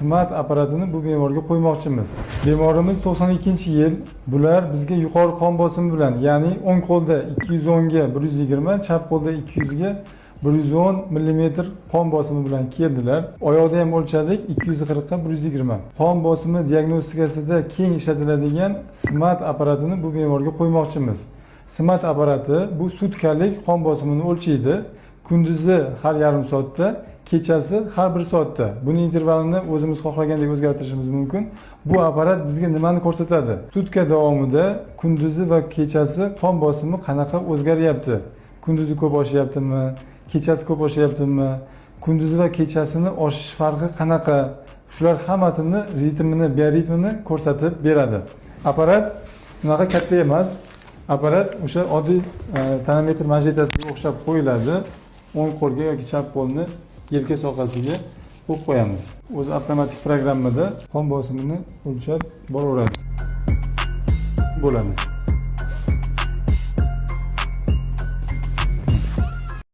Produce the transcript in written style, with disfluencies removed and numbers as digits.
smart apparatini bu bemorga qo'ymoqchimiz. Bemorimiz 92-yil. Bular bizga yuqori qon bosimi bilan, ya'ni o'ng qo'lda 210 ga 120, chap qo'lda 200 ga 110 mm qon bosimi bilan keldilar. Oyoqda ham o'lchadik, 240 ga 120. Qon bosimi diagnostikasida keng ishlatiladigan smart apparatini bu bemorga qo'ymoqchimiz. Smart apparati bu sutkalik qon bosimini o'lchaydi. Kunduzi har yarim soatda, kechasi har 1 soatda. Buning intervalini o'zimiz xohlagandek o'zgartirishimiz mumkin. Bu apparat bizga nimani ko'rsatadi? Sutka davomida kunduzi va kechasi qon bosimi qanaqa o'zgaryapti? Kunduzi ko'p oshyaptimi? Kechasi ko'p oshyaptimi? Kunduzi va kechasini oshish farqi qanaqa? Shular hammasini ritmini, bioritmini ko'rsatib beradi. Apparat unaqa katta emas. Apparat o'sha oddiy tonometr manjetasiga o'xshab qo'yiladi. O'ng qo'lga yoki chap qo'lni yelka sohasiga qo'yib qo'yamiz. O'zi avtomatik programmada qon bosimini o'lchab boraveradi. Bo'ladi.